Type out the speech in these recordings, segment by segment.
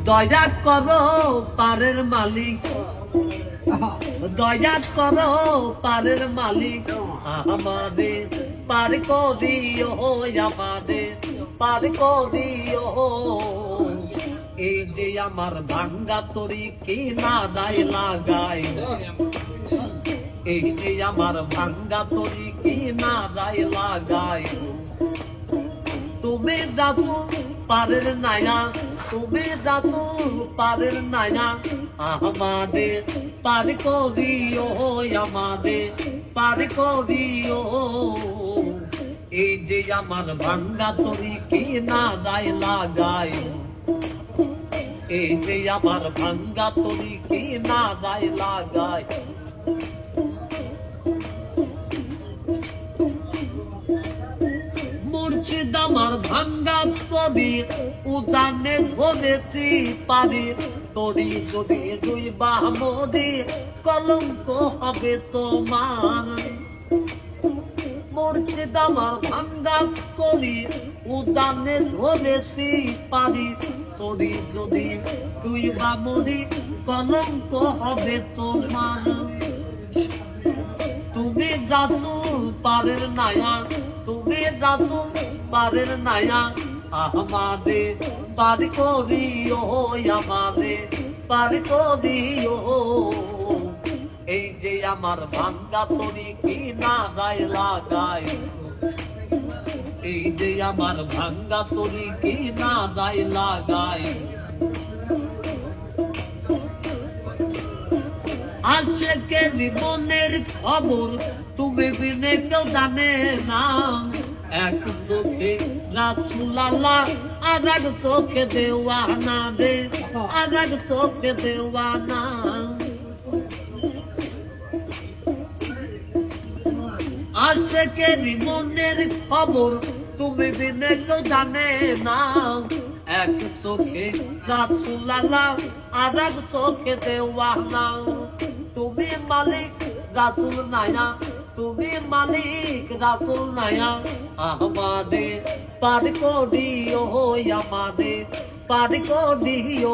দয়া করো পারের মালিক, দয়া করো পারের মালিক, আমাদের পার করিও, আমাদের পার করিও। এই যে আমার ভাঙ্গা তরি কি না দায় লাগাই, এই যে আমার ভাঙ্গা তরি কি না দায় লাগাই। তুমি রাজু পারের নায়া, তুমি রাজু পারের নায়া, আমাদের পার করিও, আমাদের পার করিও। এই যে আমার ভাঙ্গা তরি কি না দায় লাগাই, এই যে আমার ভাঙ্গা তরি কি না দায় লাগাই। মুর্শিদ আমার ভাঙ্গা তরি উদানে ধরেছি পারি, তরি যদি দুই বামদি কলঙ্ক হবে তোমার। মুর্শিদ আমার ভাঙ্গা তরি উদানে ধরেছি পারি, তরি যদি দুই বামদি কলঙ্ক হবে তোমার। তুমি রাজু পারের নায়া, তুমি রাজু পারের নায়া, আমাদের পার করিও, আমাদের পার করিও। এই যে আমার ভাঙ্গা তরি কি না দায় লাগাই, এই যে আমার ভাঙ্গা তরি কি না দায় লাগাই। আশেকে জীবনের খবর তুমি বিনে কেউ জানে না, এক চোখে রাসূল আল্লাহ আর এক চোখে দেওয়ানা রে, আর এক চোখে দেওয়ানা। আশেকে জীবনের খবর তুমি বিনে কেউ জানে না, এক চোখে রাসূল আল্লাহ আর এক চোখে দেওয়ানা। তুমি মালিক রাসূল নায়া, তুমি মালিক রাসূল নায়া, আমাদের পার করিও, আমাদের পার করিও।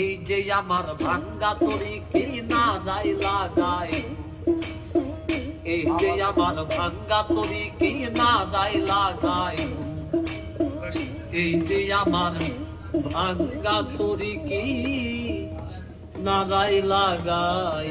এই যে আমার ভাঙ্গা তরি কি না দায় লাগাই, এই যে আমার ভাঙ্গা তরি কি না দায় লাগাই। এই যে আমার ভাঙ্গা তরি কি না দায় লাগাই।